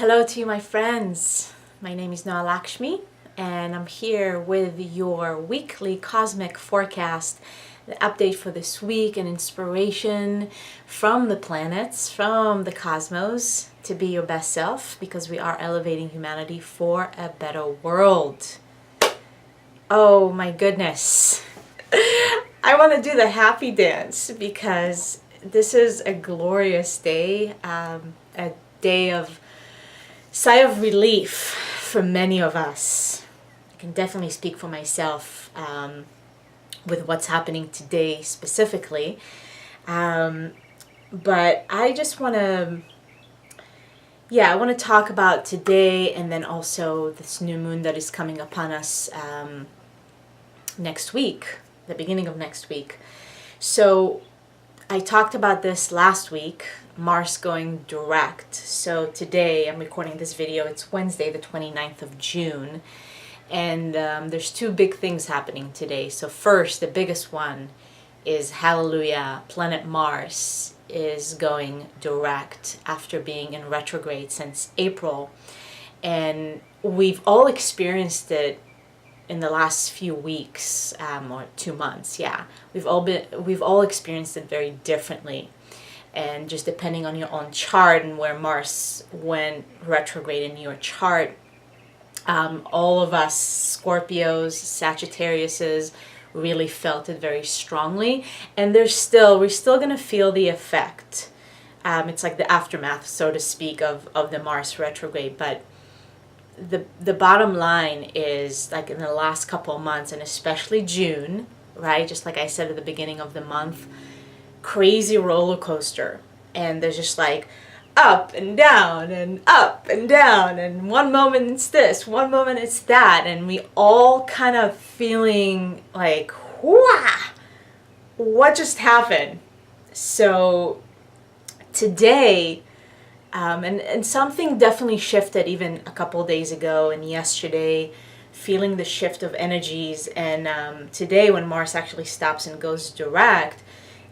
Hello to you, my friends. My name is Lakshmi, and I'm here with your weekly cosmic forecast, the update for this week, and inspiration from the planets, from the cosmos, to be your best self, because we are elevating humanity for a better world. Oh my goodness. I want to do the happy dance because this is a glorious day, a day of sigh of relief for many of us. I can definitely speak for myself with what's happening today specifically. But I just want to, I want to talk about today and then also this new moon that is coming upon us next week, the beginning of next week. So I talked about this last week, Mars going direct. So today I'm recording this video. It's Wednesday, the 29th of June. And there's two big things happening today. So first, the biggest one is hallelujah, planet Mars is going direct after being in retrograde since April. And we've all experienced it in the last few weeks or 2 months. We've all experienced it very differently, and just depending on your own chart and where Mars went retrograde in your chart, all of us Scorpios, Sagittariuses really felt it very strongly, and we're still gonna feel the effect. It's like the aftermath, so to speak, of the Mars retrograde. But the bottom line is, like, in the last couple of months, and especially June, right, just like I said at the beginning of the month, crazy roller coaster. And there's just like up and down and up and down, and one moment it's this, one moment it's that, and we all kind of feeling like, wow, what just happened? So today, and something definitely shifted even a couple of days ago and yesterday, feeling the shift of energies. And today, when Mars actually stops and goes direct,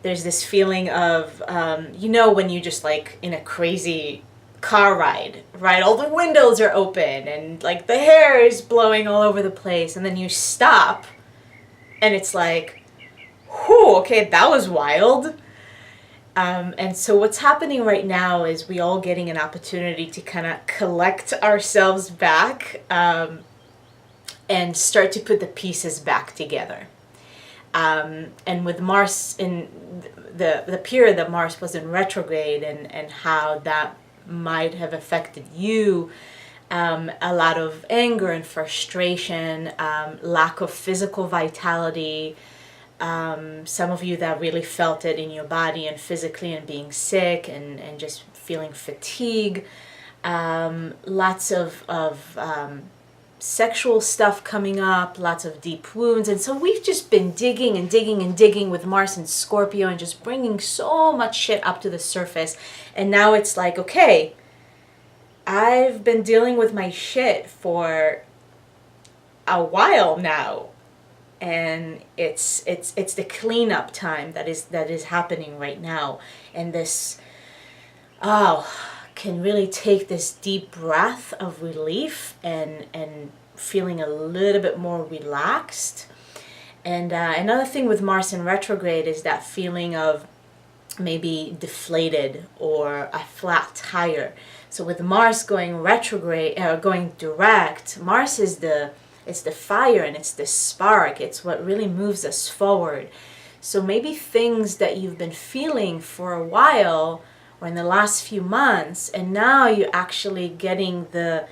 there's this feeling of, when you just like in a crazy car ride, right? All the windows are open and like the hair is blowing all over the place. And then you stop and it's like, whew, okay, that was wild. And so what's happening right now is we all getting an opportunity to kind of collect ourselves back and start to put the pieces back together. And with Mars in the period that Mars was in retrograde, and how that might have affected you, a lot of anger and frustration, lack of physical vitality, some of you that really felt it in your body and physically, and being sick and just feeling fatigue, lots of sexual stuff coming up, lots of deep wounds. And so we've just been digging and digging and digging with Mars and Scorpio and just bringing so much shit up to the surface. And now it's like, okay, I've been dealing with my shit for a while now, and it's the cleanup time that is happening right now. And this can really take this deep breath of relief and feeling a little bit more relaxed. And another thing with Mars in retrograde is that feeling of maybe deflated or a flat tire. So with Mars going retrograde, going direct, Mars is it's the fire and it's the spark. It's what really moves us forward. So maybe things that you've been feeling for a while or in the last few months, and now you're actually getting the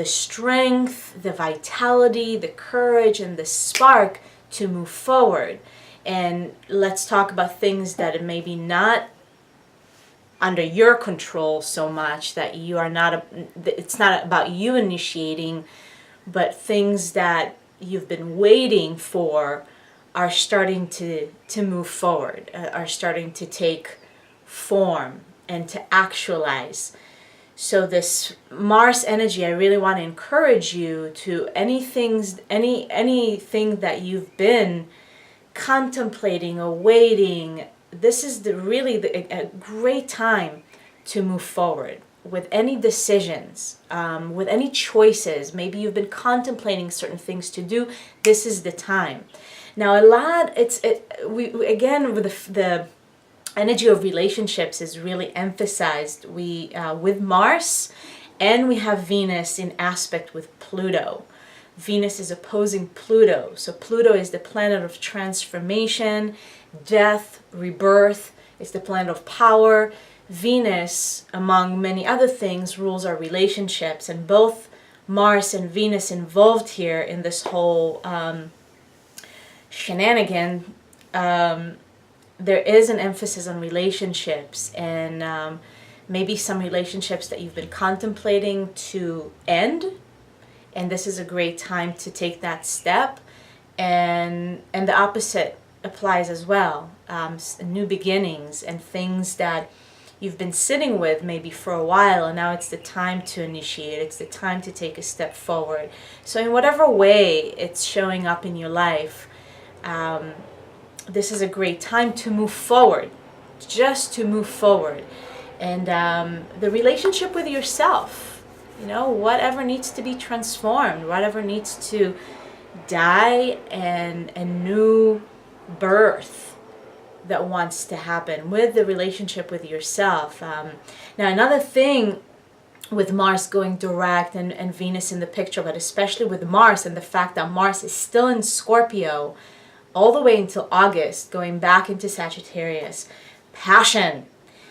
strength, the vitality, the courage, and the spark to move forward. And let's talk about things that are maybe not under your control so much, that you are not, it's not about you initiating, but things that you've been waiting for are starting to move forward, are starting to take form and to actualize. So this Mars energy, I really want to encourage you to anything that you've been contemplating or waiting. This is a great time to move forward. with any decisions, with any choices. Maybe you've been contemplating certain things to do. This is the time. Now, again, with the energy of relationships is really emphasized. With Mars, and we have Venus in aspect with Pluto. Venus is opposing Pluto. So Pluto is the planet of transformation, death, rebirth. It's the planet of power. Venus, among many other things, rules our relationships. And both Mars and Venus involved here in this whole shenanigan, there is an emphasis on relationships, and maybe some relationships that you've been contemplating to end, and this is a great time to take that step. And the opposite applies as well. New beginnings and things that you've been sitting with maybe for a while, and now it's the time to initiate. It's the time to take a step forward. So in whatever way it's showing up in your life, this is a great time to move forward, just to move forward. And the relationship with yourself, whatever needs to be transformed, whatever needs to die, and a new birth that wants to happen with the relationship with yourself. Now, another thing with Mars going direct and Venus in the picture, but especially with Mars and the fact that Mars is still in Scorpio all the way until August, going back into Sagittarius. Passion.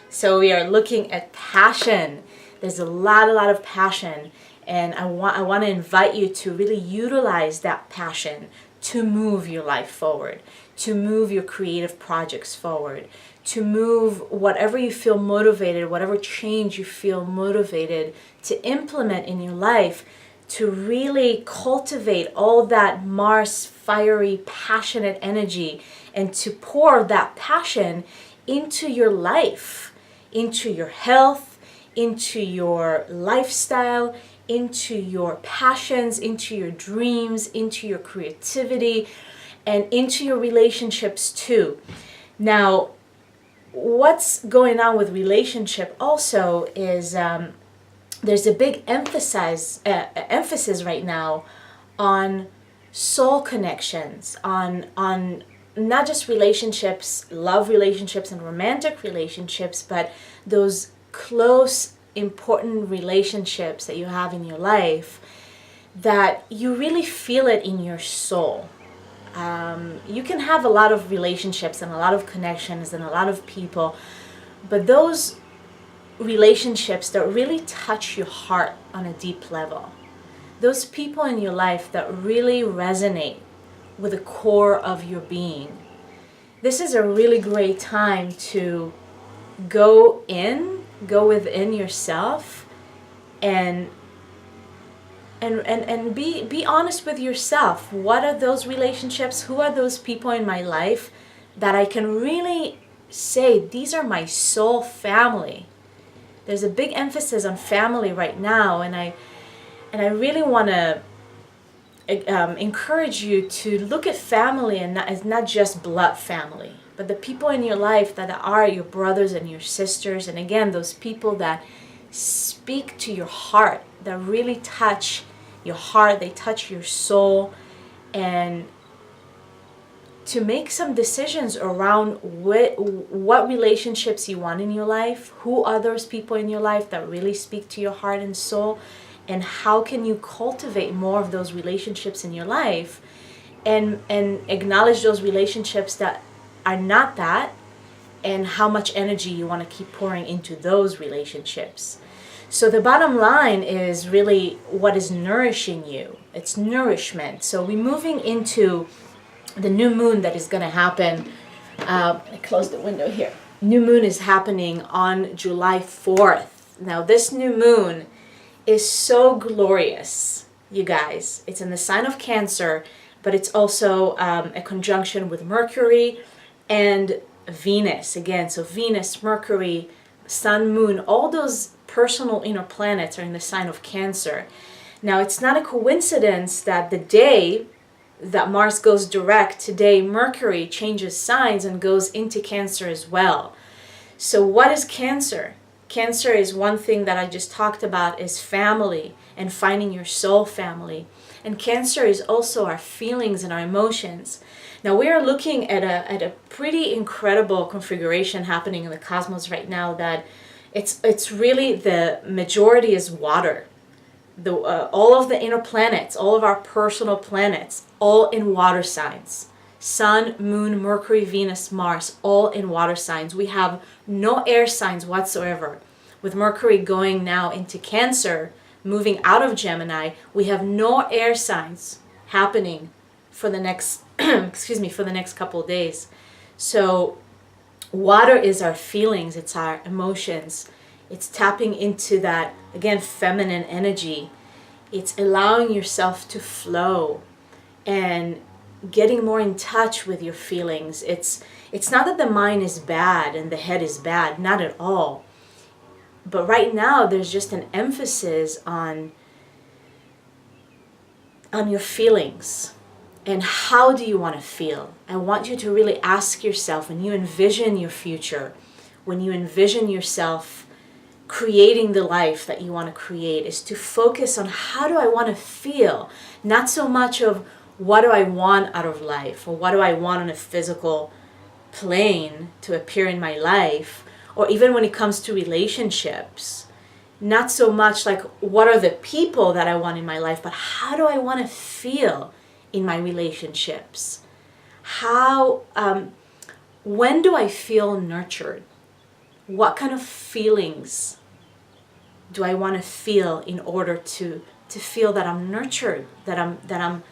So we are looking at passion. There's a lot of passion, and I want to invite you to really utilize that passion to move your life forward, to move your creative projects forward, to move whatever you feel motivated, whatever change you feel motivated to implement in your life, to really cultivate all that Mars fiery, passionate energy, and to pour that passion into your life, into your health, into your lifestyle, into your passions, into your dreams, into your creativity, and into your relationships too. Now, what's going on with relationship also is there's a big emphasis right now on soul connections, on not just relationships, love relationships and romantic relationships, but those close, important relationships that you have in your life that you really feel it in your soul. You can have a lot of relationships and a lot of connections and a lot of people, but those relationships that really touch your heart on a deep level, those people in your life that really resonate with the core of your being, this is a really great time to go within yourself and be honest with yourself. What are those relationships? Who are those people in my life that I can really say, these are my soul family? There's a big emphasis on family right now, and I really want to encourage you to look at family as not just blood family, but the people in your life that are your brothers and your sisters, and again, those people that speak to your heart, that really touch your heart, they touch your soul, and to make some decisions around what relationships you want in your life, who are those people in your life that really speak to your heart and soul, and how can you cultivate more of those relationships in your life, and acknowledge those relationships that are not that, and how much energy you want to keep pouring into those relationships. So the bottom line is really what is nourishing you. It's nourishment. So we're moving into the new moon that is going to happen. I close the window here. New moon is happening on July 4th. Now this new moon is so glorious, you guys. It's in the sign of Cancer, but it's also a conjunction with Mercury and Venus. Again, so Venus, Mercury, Sun, Moon, all those personal inner planets are in the sign of Cancer. Now, it's not a coincidence that the day that Mars goes direct, today Mercury changes signs and goes into Cancer as well. So what is Cancer? Cancer is one thing that I just talked about, is family and finding your soul family. And Cancer is also our feelings and our emotions. Now we are looking at a pretty incredible configuration happening in the cosmos right now, that it's really, the majority is water. All of the inner planets, all of our personal planets, all in water signs. Sun, Moon, Mercury, Venus, Mars, all in water signs. We have no air signs whatsoever. With Mercury going now into Cancer, moving out of Gemini, we have no air signs happening for the next for the next couple of days. So water is our feelings, it's our emotions. It's tapping into that, again, feminine energy. It's allowing yourself to flow and getting more in touch with your feelings. It's not that the mind is bad and the head is bad, not at all. But right now there's just an emphasis on your feelings. And how do you want to feel? I want you to really ask yourself, when you envision your future, when you envision yourself creating the life that you want to create, is to focus on how do I want to feel? Not so much of what do I want out of life, or what do I want on a physical plane to appear in my life, or even when it comes to relationships. Not so much like what are the people that I want in my life, but how do I want to feel in my relationships? How, when do I feel nurtured? What kind of feelings do I want to feel in order to feel that I'm nurtured, that I'm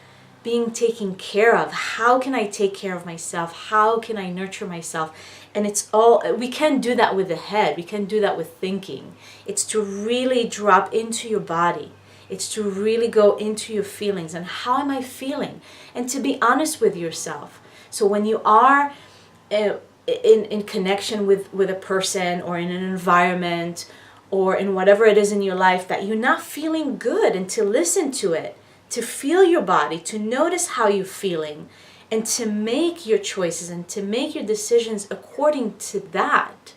being taken care of? How can I take care of myself? How can I nurture myself? And it's all, we can't do that with the head. We can't do that with thinking. It's to really drop into your body. It's to really go into your feelings and how am I feeling? And to be honest with yourself. So when you are in connection with a person or in an environment or in whatever it is in your life that you're not feeling good, and to listen to it, to feel your body, to notice how you're feeling, and to make your choices and to make your decisions according to that.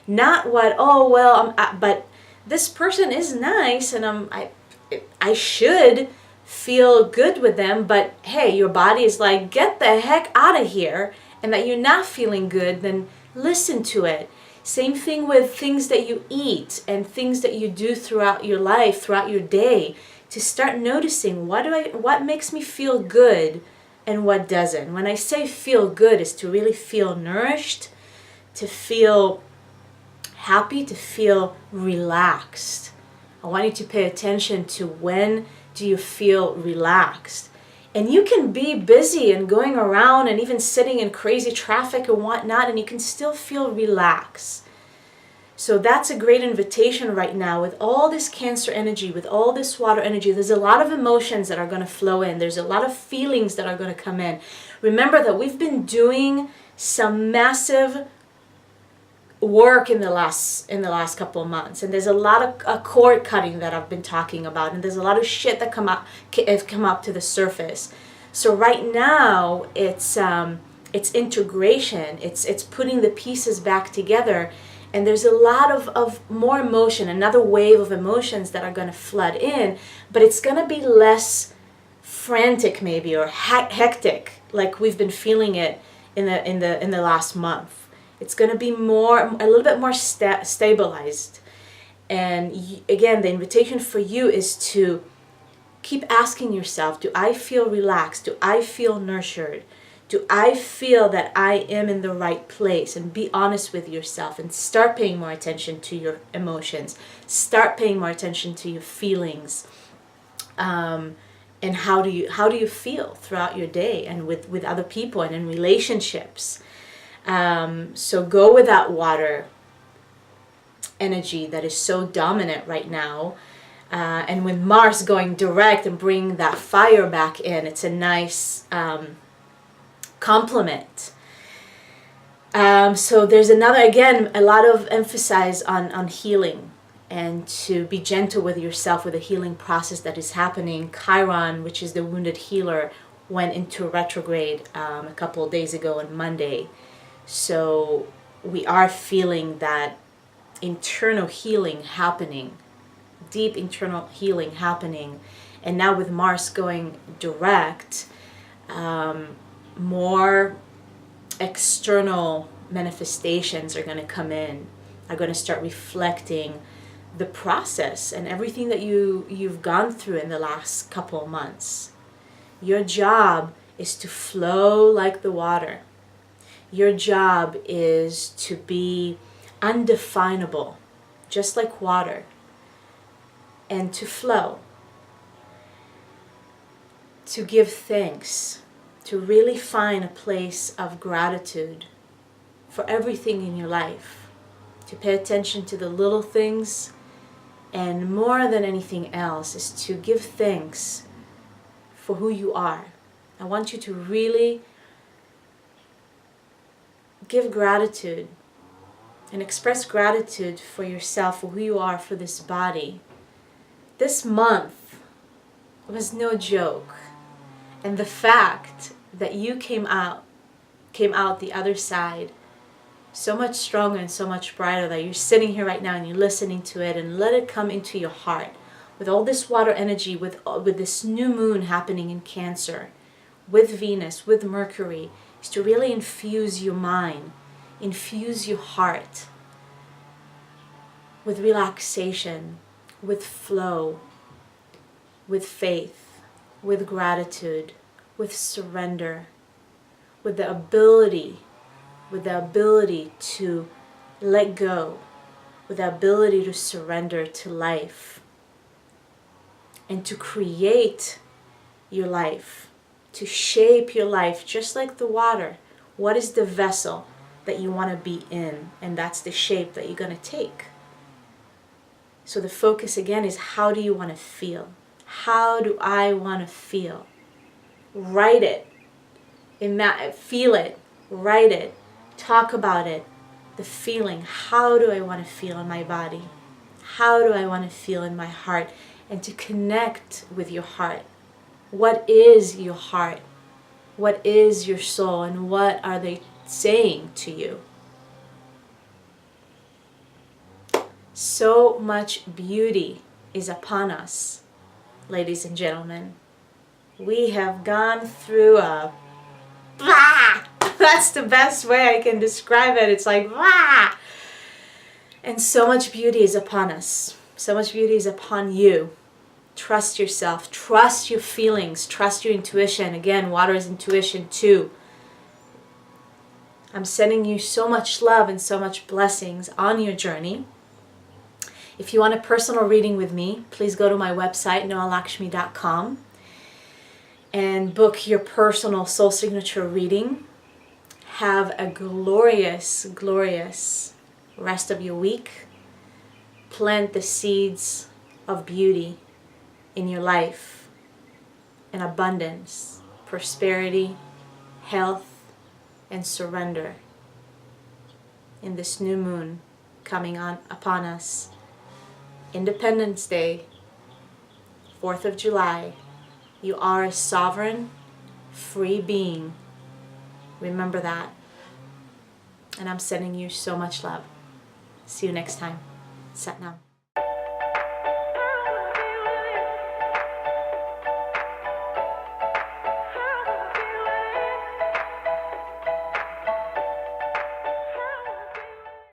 Not what, oh, well, but this person is nice and I should feel good with them, but hey, your body is like, get the heck out of here, and that you're not feeling good, then listen to it. Same thing with things that you eat and things that you do throughout your life, throughout your day, to start noticing what makes me feel good and what doesn't. When I say feel good, is to really feel nourished, to feel happy, to feel relaxed. I want you to pay attention to when do you feel relaxed. And you can be busy and going around and even sitting in crazy traffic and whatnot, and you can still feel relaxed. So that's a great invitation right now with all this Cancer energy, with all this water energy. There's a lot of emotions that are going to flow in. There's a lot of feelings that are going to come in. Remember that we've been doing some massive work in the last couple of months, and there's a lot of cord cutting that I've been talking about, and there's a lot of shit that have come up to the surface. So right now it's integration, it's putting the pieces back together, and there's a lot of more emotion, another wave of emotions that are going to flood in, but it's going to be less frantic maybe, or hectic like we've been feeling it in the last month. It's going to be a little bit more stabilized. And again, the invitation for you is to keep asking yourself, do I feel relaxed? Do I feel nurtured? Do I feel that I am in the right place? And be honest with yourself and start paying more attention to your emotions. Start paying more attention to your feelings. And how do you feel throughout your day and with other people and in relationships? So go with that water energy that is so dominant right now. And with Mars going direct and bringing that fire back in, it's a nice complement. So there's again, a lot of emphasis on healing and to be gentle with yourself with the healing process that is happening. Chiron, which is the wounded healer, went into retrograde a couple of days ago on Monday. So we are feeling that internal healing happening, deep internal healing happening. And now with Mars going direct, more external manifestations are going to come in, are going to start reflecting the process and everything that you've gone through in the last couple of months. Your job is to flow like the water. Your job is to be undefinable, just like water, and to flow, to give thanks, to really find a place of gratitude for everything in your life, to pay attention to the little things, and more than anything else is to give thanks for who you are. I want you to really give gratitude and express gratitude for yourself, for who you are, for this body. This month was no joke. And the fact that you came out the other side so much stronger and so much brighter, that you're sitting here right now and you're listening to it, and let it come into your heart with all this water energy, with this new moon happening in Cancer, with Venus, with Mercury, is to really infuse your mind, infuse your heart with relaxation, with flow, with faith, with gratitude, with surrender, with the ability to let go, with the ability to surrender to life and to create your life, to shape your life just like the water. What is the vessel that you want to be in? And that's the shape that you're going to take. So the focus again is, how do you want to feel? How do I want to feel? Write it. Feel it. Write it. Talk about it. The feeling. How do I want to feel in my body? How do I want to feel in my heart? And to connect with your heart. What is your heart? What is your soul? And what are they saying to you? So much beauty is upon us, ladies and gentlemen. We have gone through a that's the best way I can describe it. It's like and so much beauty is upon us. So much beauty is upon you. Trust yourself. Trust your feelings. Trust your intuition. Again, water is intuition too. I'm sending you so much love and so much blessings on your journey. If you want a personal reading with me, please go to my website, noalakshmi.com, and book your personal soul signature reading. Have a glorious, glorious rest of your week. Plant the seeds of beauty in your life, in abundance, prosperity, health, and surrender in this new moon coming on upon us. Independence Day, 4th of July. You are a sovereign, free being. Remember that. And I'm sending you so much love. See you next time. Sat Nam.